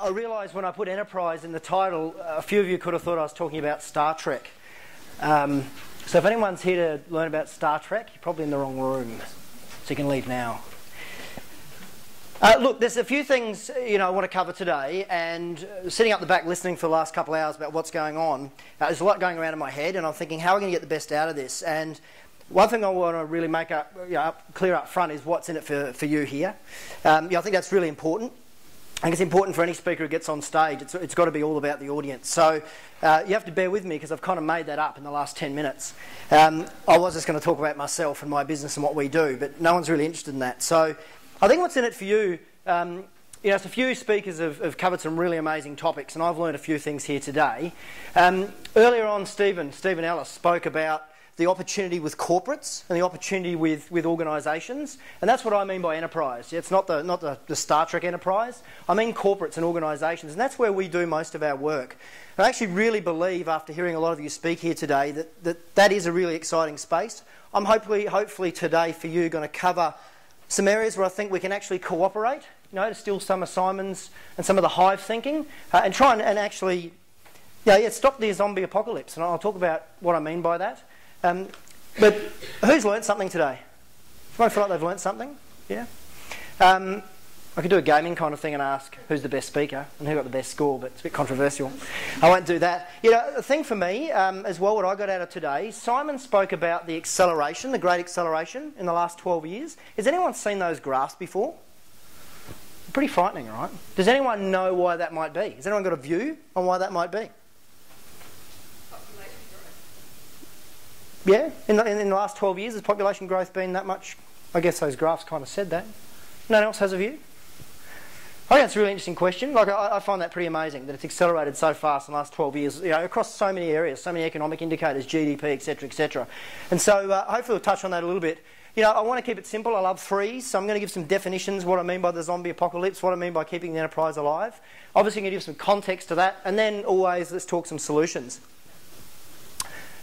I realised when I put enterprise in the title, a few of you could have thought I was talking about Star Trek. So if anyone's here to learn about Star Trek, you're probably in the wrong room. So you can leave now. Look, there's a few things I want to cover today, and sitting up the back listening for the last couple of hours about what's going on, there's a lot going around in my head, and I'm thinking, how are we going to get the best out of this? And one thing I want to really make clear up front is what's in it for you here. I think that's really important. I think it's important for any speaker who gets on stage. It's got to be all about the audience. So you have to bear with me because I've kind of made that up in the last 10 minutes. I was just going to talk about myself and my business and what we do, but no one's really interested in that. So I think what's in it for you, so a few speakers have covered some really amazing topics, and I've learned a few things here today. Earlier on, Stephen Ellis spoke about the opportunity with corporates and the opportunity with organisations, and that's what I mean by enterprise. It's not the Star Trek enterprise. I mean corporates and organisations, and that's where we do most of our work. And I actually really believe, after hearing a lot of you speak here today, that is a really exciting space. I'm hopefully today for you going to cover some areas where I think we can actually cooperate, to steal some of Simon's and some of the hive thinking, and try and actually stop the zombie apocalypse. And I'll talk about what I mean by that. But who's learnt something today? Anyone feel like they've learnt something? Yeah? I could do a gaming kind of thing and ask who's the best speaker and who got the best score, but it's a bit controversial. I won't do that. The thing for me as well, what I got out of today, Simon spoke about the acceleration, the great acceleration in the last 12 years. Has anyone seen those graphs before? Pretty frightening, right? Does anyone know why that might be? Has anyone got a view on why that might be? Yeah, in the last 12 years, has population growth been that much? I guess those graphs kind of said that. No one else has a view? I think that's a really interesting question. I find that pretty amazing that it's accelerated so fast in the last 12 years, across so many areas, so many economic indicators, GDP, etc., etc. And so hopefully we'll touch on that a little bit. I want to keep it simple. I love threes, so I'm going to give some definitions, what I mean by the zombie apocalypse, what I mean by keeping the enterprise alive. Obviously, I'm going to give some context to that, and then always let's talk some solutions.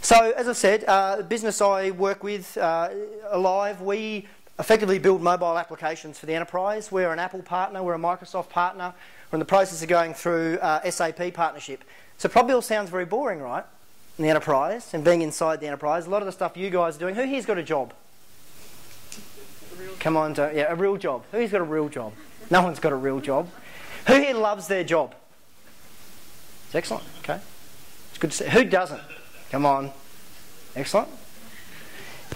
So, as I said, the business I work with, Alive, we effectively build mobile applications for the enterprise. We're an Apple partner, we're a Microsoft partner, we're in the process of going through SAP partnership. So it probably all sounds very boring, right, in the enterprise and being inside the enterprise. A lot of the stuff you guys are doing. Who here's got a job? Come on, a real job. Who's got a real job? No one's got a real job. Who here loves their job? It's excellent, okay. It's good to see. Who doesn't? Come on. Excellent.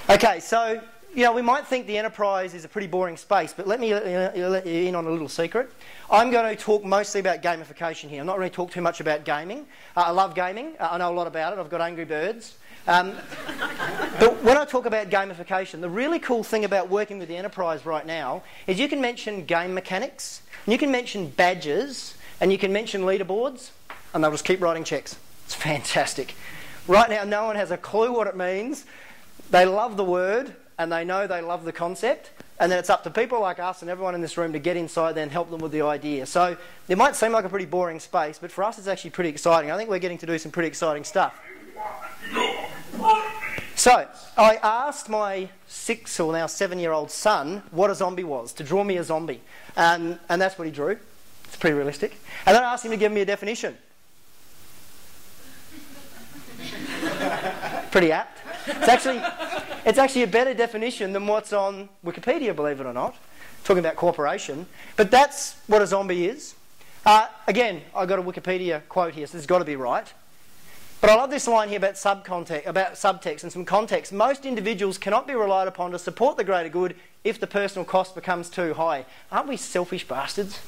Okay, so, we might think the enterprise is a pretty boring space, but let me let you in on a little secret. I'm going to talk mostly about gamification here. I'm not going to talk too much about gaming. I love gaming. I know a lot about it. I've got Angry Birds. But when I talk about gamification, the really cool thing about working with the enterprise right now is you can mention game mechanics, and you can mention badges, and you can mention leaderboards, and they'll just keep writing checks. It's fantastic. Right now, no one has a clue what it means. They love the word, and they know they love the concept, and then it's up to people like us and everyone in this room to get inside there and help them with the idea. So it might seem like a pretty boring space, but for us it's actually pretty exciting. I think we're getting to do some pretty exciting stuff. So I asked my 6 or now 7-year-old son what a zombie was, to draw me a zombie, and that's what he drew. It's pretty realistic. And then I asked him to give me a definition. Pretty apt. It's actually a better definition than what's on Wikipedia, believe it or not, talking about cooperation. But that's what a zombie is. Again, I got a Wikipedia quote here, so it's got to be right. But I love this line here about subtext and some context. Most individuals cannot be relied upon to support the greater good if the personal cost becomes too high. Aren't we selfish bastards?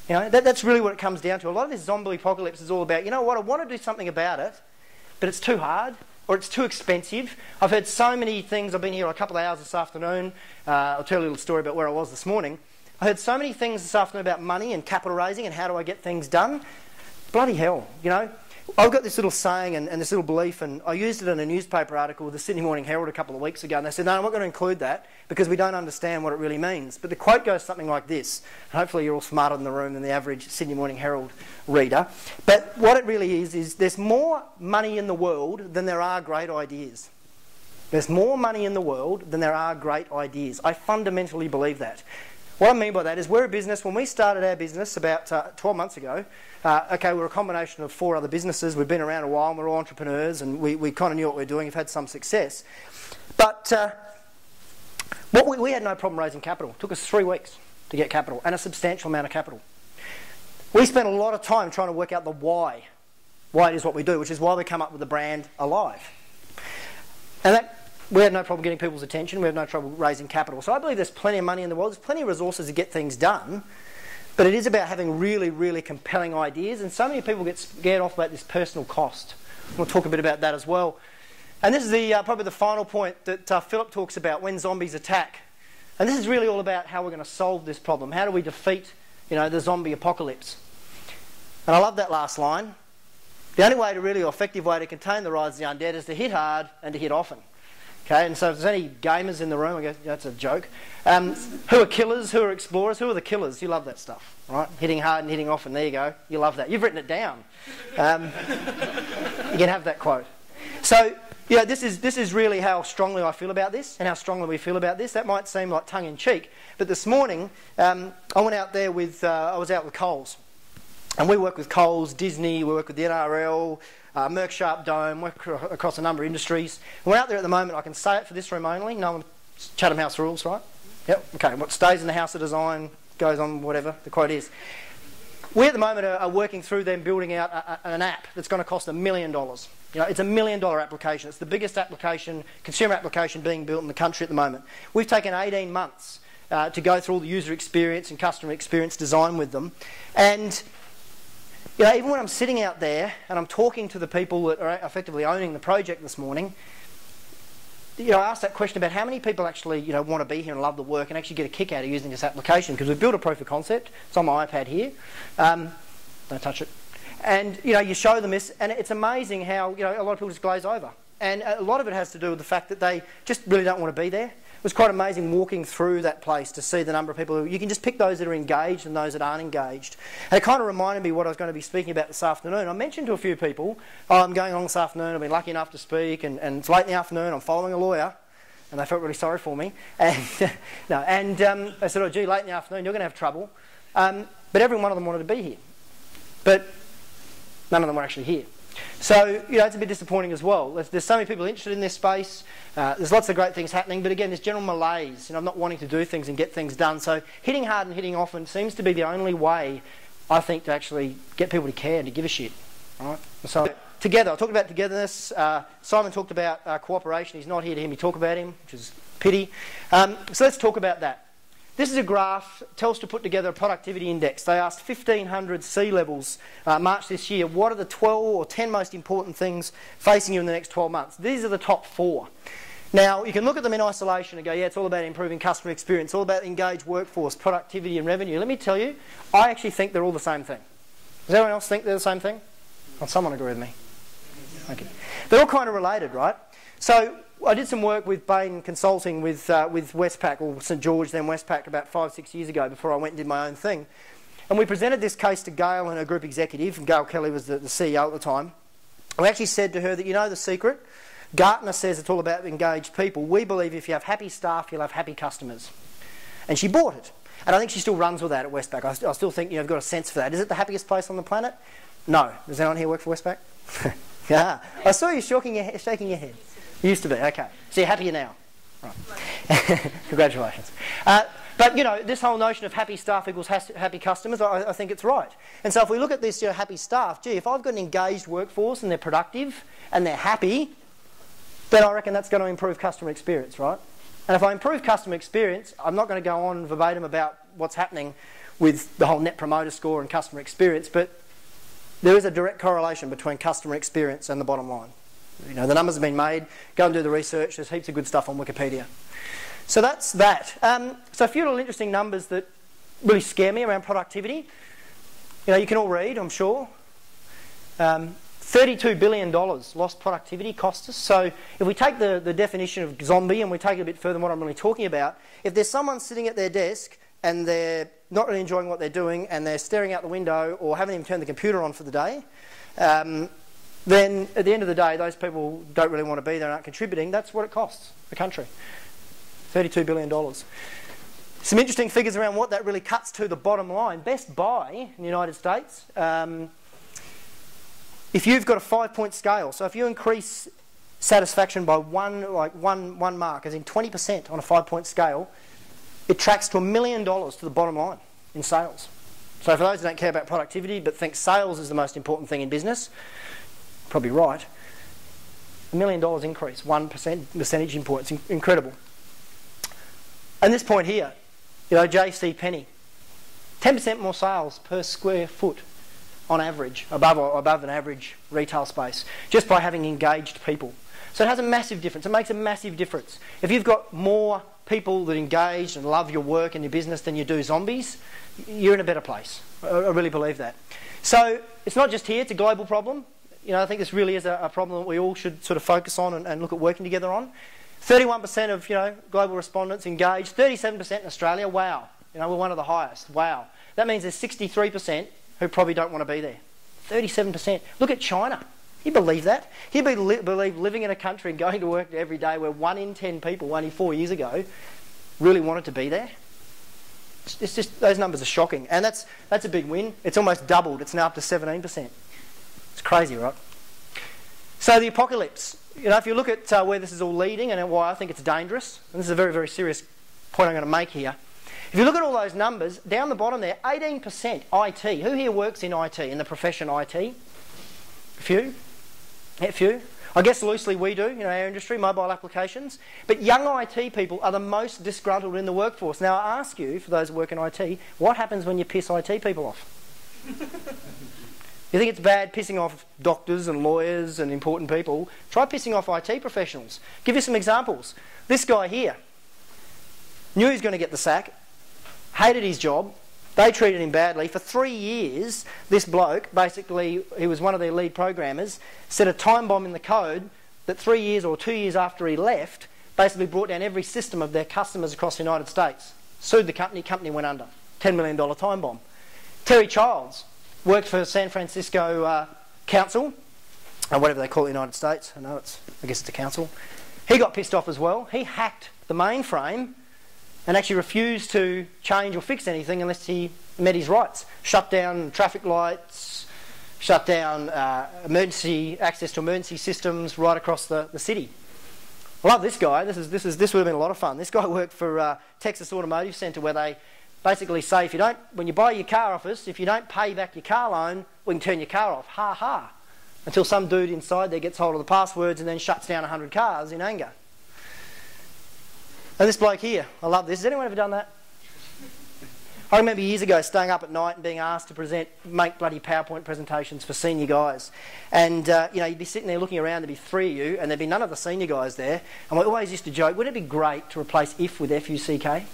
That's really what it comes down to. A lot of this zombie apocalypse is all about, I want to do something about it, but it's too hard or it's too expensive. I've heard so many things. I've been here a couple of hours this afternoon. I'll tell you a little story about where I was this morning. I heard so many things this afternoon about money and capital raising and how do I get things done. Bloody hell, I've got this little saying and this little belief, and I used it in a newspaper article with the Sydney Morning Herald a couple of weeks ago, and they said, no, I'm not going to include that because we don't understand what it really means. But the quote goes something like this, and hopefully you're all smarter in the room than the average Sydney Morning Herald reader. But what it really is there's more money in the world than there are great ideas. There's more money in the world than there are great ideas. I fundamentally believe that. What I mean by that is we're a business. When we started our business about 12 months ago, we're a combination of 4 other businesses. We've been around a while and we're all entrepreneurs, and we kind of knew what we were doing. We've had some success. But we had no problem raising capital. It took us 3 weeks to get capital, and a substantial amount of capital. We spent a lot of time trying to work out the why it is what we do, which is why we come up with the brand Alive. And we had no problem getting people's attention. We had no trouble raising capital. So I believe there's plenty of money in the world. There's plenty of resources to get things done. But it is about having really, really compelling ideas. And so many people get scared off about this personal cost. We'll talk a bit about that as well. And this is probably the final point that Philip talks about when zombies attack. And this is really all about how we're going to solve this problem. How do we defeat, the zombie apocalypse? And I love that last line. The only way to really, or effective way to contain the rise of the undead is to hit hard and to hit often. Okay, and so if there's any gamers in the room, I guess that's a joke. Who are killers? Who are explorers? Who are the killers? You love that stuff, right? Hitting hard and hitting often. There you go. You love that. You've written it down. You can have that quote. So, this is really how strongly I feel about this, and how strongly we feel about this. That might seem like tongue in cheek, but this morning I went out there with I was out with Coles, and we work with Coles, Disney, we work with the NRL. Merck Sharp Dome, work across a number of industries. We're out there at the moment. I can say it for this room only. No one, Chatham House rules, right? Yep. Okay. What stays in the house of design goes on, whatever the quote is. We at the moment are working through them building out an app that's going to cost $1 million. It's a $1 million application. It's the biggest application, consumer application being built in the country at the moment. We've taken 18 months to go through all the user experience and customer experience design with them, and even when I'm sitting out there and I'm talking to the people that are effectively owning the project this morning, I asked that question about how many people actually want to be here and love the work and actually get a kick out of using this application, because we've built a proof of concept. It's on my iPad here. Don't touch it. And you show them this, and it's amazing how a lot of people just glaze over. And a lot of it has to do with the fact that they just really don't want to be there. It was quite amazing walking through that place to see the number of people who, you can just pick those that are engaged and those that aren't engaged. And it kind of reminded me what I was going to be speaking about this afternoon. I mentioned to a few people, I'm going on this afternoon, I've been lucky enough to speak, and it's late in the afternoon, I'm following a lawyer, and they felt really sorry for me. And they said, oh gee, late in the afternoon, you're going to have trouble. But every one of them wanted to be here. But none of them were actually here. So, it's a bit disappointing as well. There's so many people interested in this space. There's lots of great things happening, but again, there's general malaise. I'm not wanting to do things and get things done. So hitting hard and hitting often seems to be the only way, I think, to actually get people to care and to give a shit. All right? So together, I talked about togetherness. Simon talked about cooperation. He's not here to hear me talk about him, which is a pity. So let's talk about that. This is a graph. Telstra put together a productivity index. They asked 1,500 C-levels March this year, what are the 12 or 10 most important things facing you in the next 12 months? These are the top 4. Now, you can look at them in isolation and go, yeah, it's all about improving customer experience, all about engaged workforce, productivity and revenue. Let me tell you, I actually think they're all the same thing. Does anyone else think they're the same thing? Oh, someone agree with me. Okay. They're all kind of related, right? So I did some work with Bain Consulting with Westpac, or St George, then Westpac, about 5-6 years ago before I went and did my own thing. And we presented this case to Gail and her group executive, and Gail Kelly was the CEO at the time. We actually said to her that, the secret? Gartner says it's all about engaged people. We believe if you have happy staff, you'll have happy customers. And she bought it. And I think she still runs with that at Westpac. I still think you've got a sense for that. Is it the happiest place on the planet? No. Does anyone here work for Westpac? Yeah. I saw you shaking your head. You used to be, okay. So you're happier now. Right. Congratulations. But, this whole notion of happy staff equals happy customers, I think it's right. And so if we look at this, happy staff, gee, if I've got an engaged workforce and they're productive and they're happy, then I reckon that's going to improve customer experience, right? And if I improve customer experience, I'm not going to go on verbatim about what's happening with the whole net promoter score and customer experience, but there is a direct correlation between customer experience and the bottom line. The numbers have been made. Go and do the research. There's heaps of good stuff on Wikipedia. So that's that. So a few little interesting numbers that really scare me around productivity. You can all read, I'm sure. $32 billion lost productivity cost us. So if we take the definition of zombie and we take it a bit further than what I'm really talking about, if there's someone sitting at their desk and they're not really enjoying what they're doing and they're staring out the window or haven't even turned the computer on for the day, then at the end of the day, those people don't really want to be there and aren't contributing. That's what it costs the country. $32 billion. Some interesting figures around what that really cuts to the bottom line. Best Buy in the United States, if you've got a 5-point scale, so if you increase satisfaction by one mark, as in 20% on a 5-point scale, it tracks to $1 million to the bottom line in sales. So for those who don't care about productivity but think sales is the most important thing in business, probably right. $1 million increase, 1% percentage point, it's incredible. And this point here, you know, JC Penney, 10% more sales per square foot on average, above an average retail space, just by having engaged people. So it has a massive difference. It makes a massive difference. If you've got more people that engage and love your work and your business than you do zombies, you're in a better place. I really believe that. So it's not just here, it's a global problem. You know, I think this really is a problem that we all should sort of focus on and look at working together on. 31% of, you know, global respondents engaged, 37% in Australia. Wow. You know, we're one of the highest. Wow. That means there's 63% who probably don't want to be there. 37%. Look at China. You believe that? You believe living in a country and going to work every day where 1 in 10 people only 4 years ago really wanted to be there? It's just, those numbers are shocking. And that's a big win. It's almost doubled. It's now up to 17%. It's crazy, right? So the apocalypse. You know, if you look at where this is all leading and why I think it's dangerous, and this is a very, very serious point I'm going to make here. If you look at all those numbers, down the bottom there, 18% IT. Who here works in IT, in the profession IT? A few? Yeah, a few. I guess loosely we do, you know, our industry, mobile applications. But young IT people are the most disgruntled in the workforce. Now I ask you, for those who work in IT, what happens when you piss IT people off? You think it's bad pissing off doctors and lawyers and important people? Try pissing off IT professionals. Give you some examples. This guy here knew he was going to get the sack, hated his job, they treated him badly. For 3 years, this bloke, basically, he was one of their lead programmers, set a time bomb in the code that 3 years or 2 years after he left, basically brought down every system of their customers across the United States. Sued the company went under. $10 million time bomb. Terry Childs worked for San Francisco Council, or whatever they call it in the United States. I guess it's a council. He got pissed off as well. He hacked the mainframe and actually refused to change or fix anything unless he met his rights. Shut down traffic lights, shut down emergency access to emergency systems right across the city. I love this guy. This would have been a lot of fun. This guy worked for Texas Automotive Centre, where they basically say, when you buy your car off us, if you don't pay back your car loan, we can turn your car off. Ha ha. Until some dude inside there gets hold of the passwords and then shuts down 100 cars in anger. And this bloke here, I love this. Has anyone ever done that? I remember years ago staying up at night and being asked to make bloody PowerPoint presentations for senior guys. And, you know, you'd be sitting there looking around, there'd be 3 of you, and there'd be none of the senior guys there. And we always used to joke, wouldn't it be great to replace if with F-U-C-K?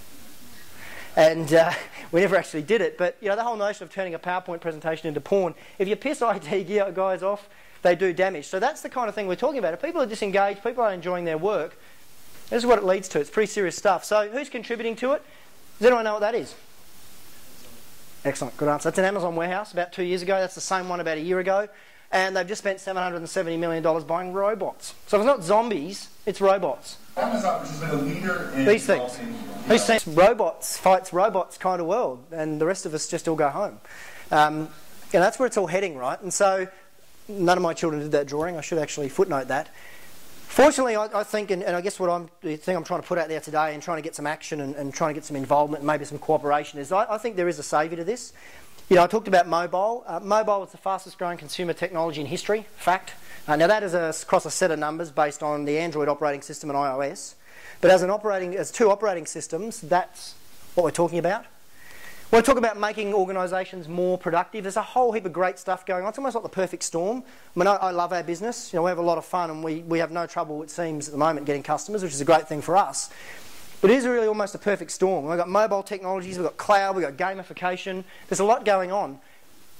And we never actually did it. But, you know, the whole notion of turning a PowerPoint presentation into porn, if you piss IT guys off, they do damage. So that's the kind of thing we're talking about. If people are disengaged, people aren't enjoying their work, this is what it leads to. It's pretty serious stuff. So who's contributing to it? Does anyone know what that is? Excellent, good answer. That's an Amazon warehouse about 2 years ago. That's the same one about a year ago. And they've just spent $770 million buying robots. So if it's not zombies, it's robots. Amazon, which has been a leader in these things. Who's seen robots fights robots kind of world, and the rest of us just all go home. You know, that's where it's all heading, right? And so none of my children did that drawing. I should actually footnote that. Fortunately, I think, and I guess the thing I'm trying to put out there today and trying to get some action and trying to get some involvement and maybe some cooperation is I think there is a saviour to this. You know, I talked about mobile. Mobile is the fastest growing consumer technology in history, fact. Now that is across a set of numbers based on the Android operating system and iOS. But as two operating systems, that's what we're talking about. When I talk about making organisations more productive, there's a whole heap of great stuff going on. It's almost like the perfect storm. I mean, I love our business. You know, we have a lot of fun and we have no trouble, it seems, at the moment getting customers, which is a great thing for us. But it is really almost a perfect storm. We've got mobile technologies, we've got cloud, we've got gamification. There's a lot going on.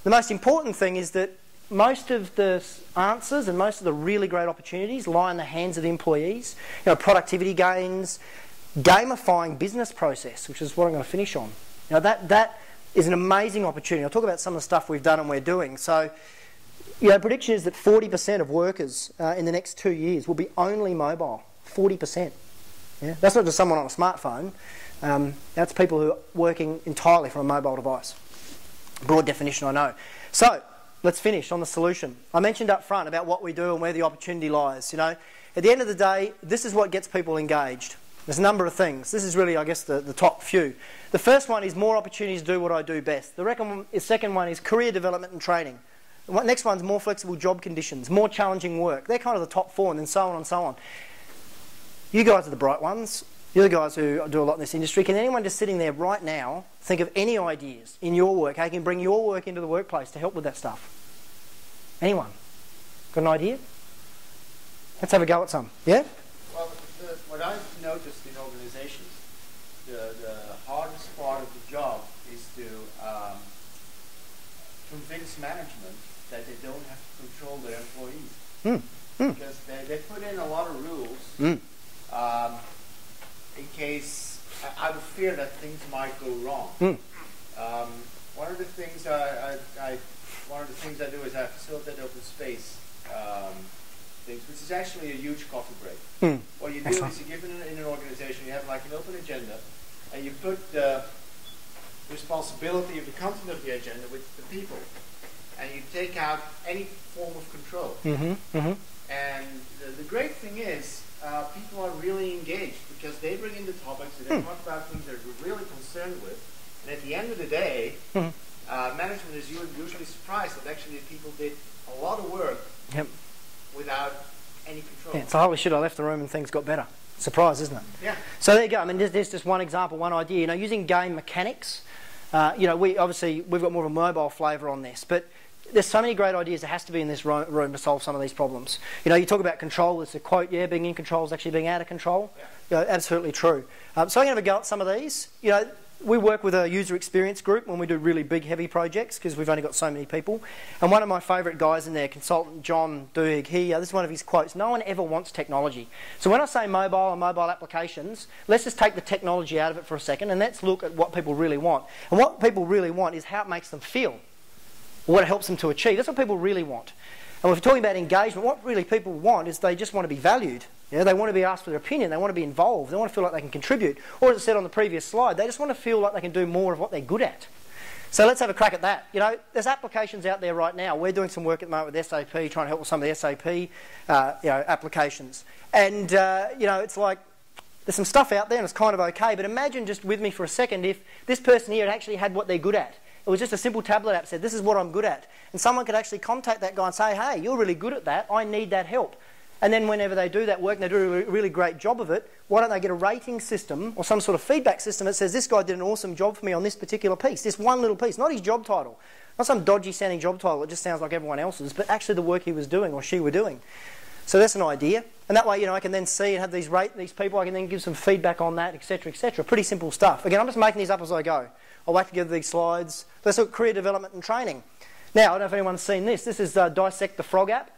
The most important thing is that most of the answers and most of the really great opportunities lie in the hands of the employees. You know, productivity gains, gamifying business process, which is what I'm going to finish on. You know, that is an amazing opportunity. I'll talk about some of the stuff we've done and we're doing. So, you know, prediction is that 40% of workers in the next 2 years will be only mobile. 40%. Yeah? That's not just someone on a smartphone. That's people who are working entirely from a mobile device. Broad definition, I know. So, let's finish on the solution. I mentioned up front about what we do and where the opportunity lies. You know, at the end of the day, this is what gets people engaged. There's a number of things. This is really, I guess, the top few. The first one is more opportunities to do what I do best. The second one is career development and training. The next one's more flexible job conditions, more challenging work. They're kind of the top four, and then so on and so on. You guys are the bright ones. You're the guys who do a lot in this industry. Can anyone just sitting there right now think of any ideas in your work, how you can bring your work into the workplace to help with that stuff? Anyone? Got an idea? Let's have a go at some. Yeah? Well, what I've noticed in organizations, the hardest part of the job is to convince management that they don't have to control their employees. Because they put in a lot of rules in case, out of fear that things might go wrong. One of the things I do is I facilitate open space things, which is actually a huge coffee break. What you do is you give in an organization, you have like an open agenda, and you put the responsibility of the content of the agenda with the people, and you take out any form of control. And the great thing is, people are really engaged because they bring in the topics and they talk about things they're really concerned with. And at the end of the day, management is usually surprised that actually people did a lot of work without any control. Yeah, so holy shit, I left the room and things got better. Surprise, isn't it? Yeah. So there you go. I mean, there's just one example, one idea. You know, using game mechanics. You know, we've got more of a mobile flavour on this, but there's so many great ideas that has to be in this room to solve some of these problems. You know, you talk about control. There's a quote, being in control is actually being out of control. You know, absolutely true. So I'm going to have a go at some of these. You know, we work with a user experience group when we do really big, heavy projects because we've only got so many people. And one of my favourite guys in there, consultant John Duhigg, this is one of his quotes: no one ever wants technology. So when I say mobile and mobile applications, let's just take the technology out of it for a second and let's look at what people really want. And what people really want is how it makes them feel, what it helps them to achieve. That's what people really want. And if we're talking about engagement, what really people want is they just want to be valued. Yeah, they want to be asked for their opinion, they want to be involved, they want to feel like they can contribute. Or as I said on the previous slide, they just want to feel like they can do more of what they're good at. So let's have a crack at that. You know, there's applications out there right now. We're doing some work at the moment with SAP, trying to help with some of the SAP applications. And, you know, it's like, there's some stuff out there and it's kind of okay, but imagine just with me for a second if this person here had actually had what they're good at. It was just a simple tablet app that said, this is what I'm good at. And someone could actually contact that guy and say, hey, you're really good at that, I need that help. And then whenever they do that work and they do a really great job of it, why don't they get a rating system or some sort of feedback system that says, this guy did an awesome job for me on this particular piece, this one little piece, not his job title, not some dodgy sounding job title that just sounds like everyone else's, but actually the work he was doing or she were doing. So that's an idea. And that way, you know, I can then see and have rate these people, I can then give some feedback on that, etc., etc. Pretty simple stuff. Again, I'm just making these up as I go. I'll wait to give these slides. Let's look at career development and training. Now, I don't know if anyone's seen this. This is Dissect the Frog app.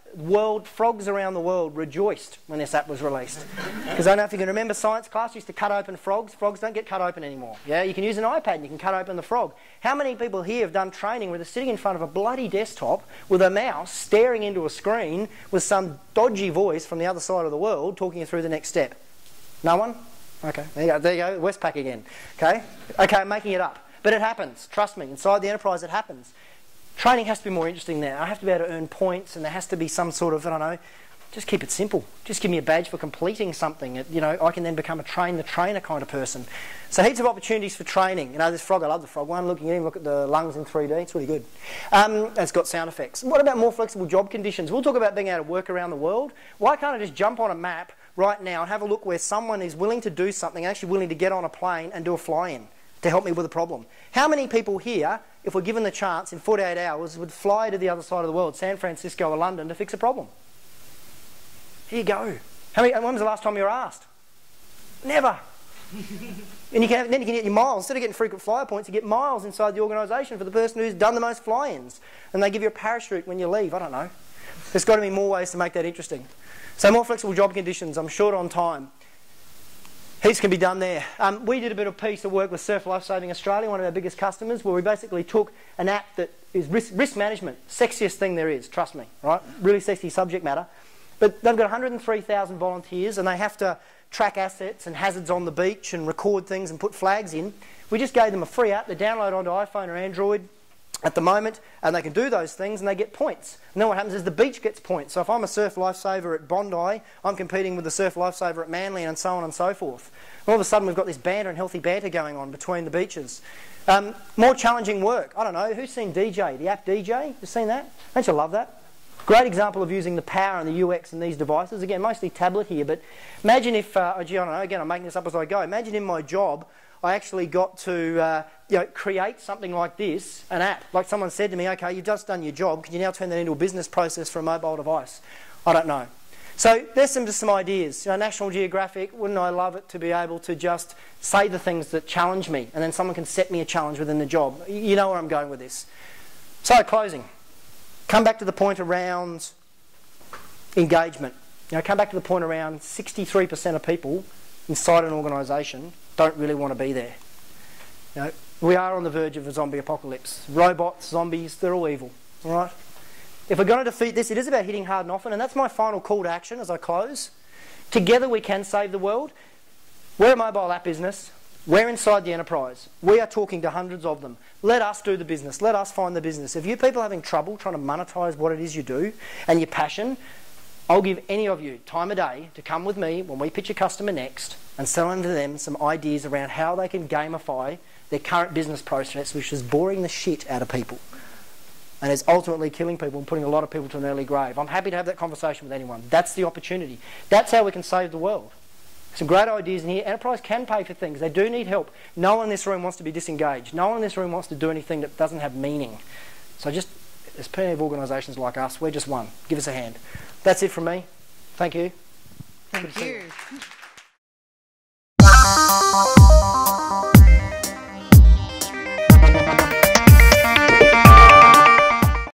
Frogs around the world rejoiced when this app was released. Because I don't know if you can remember science class, used to cut open frogs. Frogs don't get cut open anymore. Yeah, you can use an iPad and you can cut open the frog. How many people here have done training where they're sitting in front of a bloody desktop with a mouse staring into a screen with some dodgy voice from the other side of the world talking you through the next step? No one? Okay, there you go, Westpac again. Okay, I'm making it up. But it happens, trust me, inside the enterprise it happens. Training has to be more interesting now. I have to be able to earn points and there has to be some sort of, I don't know, just keep it simple. Just give me a badge for completing something. You know, I can then become a train the trainer kind of person. So heaps of opportunities for training. You know, this frog, I love the frog one. Looking at him, look at the lungs in 3D, it's really good. It's got sound effects. What about more flexible job conditions? We'll talk about being able to work around the world. Why can't I just jump on a map right now and have a look where someone is willing to do something, actually willing to get on a plane and do a fly-in to help me with a problem? How many people here, if we're given the chance in 48 hours, would fly to the other side of the world, San Francisco or London, to fix a problem? Here you go. When was the last time you were asked? Never. And then you can get your miles. Instead of getting frequent flyer points, you get miles inside the organisation for the person who's done the most fly-ins. And they give you a parachute when you leave. I don't know. There's got to be more ways to make that interesting. So more flexible job conditions. I'm short on time. Heaps can be done there. We did a bit of piece of work with Surf Life Saving Australia, one of our biggest customers, where we basically took an app that is risk management. Sexiest thing there is, trust me, right? Really sexy subject matter. But they've got 103,000 volunteers and they have to track assets and hazards on the beach and record things and put flags in. We just gave them a free app they download onto iPhone or Android at the moment, and they can do those things and they get points. And then what happens is the beach gets points. So if I'm a surf lifesaver at Bondi, I'm competing with the surf lifesaver at Manly and so on and so forth. And all of a sudden we've got this banter and healthy banter going on between the beaches. More challenging work. I don't know, who's seen DJ, the app DJ? You've seen that? Don't you love that? Great example of using the power and the UX in these devices. Again, mostly tablet here, but imagine if, I don't know, again I'm making this up as I go, imagine in my job I actually got to create something like this, an app. Like someone said to me, okay, you've just done your job, can you now turn that into a business process for a mobile device? I don't know. So there's just some ideas. National Geographic, wouldn't I love it to be able to just say the things that challenge me, and then someone can set me a challenge within the job. You know where I'm going with this. So closing. Come back to the point around engagement. Come back to the point around 63% of people inside an organisation don't really want to be there. We are on the verge of a zombie apocalypse. Robots, zombies, they're all evil. All right? If we're going to defeat this, it is about hitting hard and often, and that's my final call to action as I close. Together we can save the world. We're a mobile app business. We're inside the enterprise. We are talking to hundreds of them. Let us do the business. Let us find the business. If you people are having trouble trying to monetize what it is you do and your passion, I'll give any of you time of day to come with me when we pitch a customer next and sell into them some ideas around how they can gamify their current business process, which is boring the shit out of people and is ultimately killing people and putting a lot of people to an early grave. I'm happy to have that conversation with anyone. That's the opportunity. That's how we can save the world. Some great ideas in here. Enterprise can pay for things. They do need help. No one in this room wants to be disengaged. No one in this room wants to do anything that doesn't have meaning. So there's plenty of organisations like us. We're just one. Give us a hand. That's it from me. Thank you. Thank you.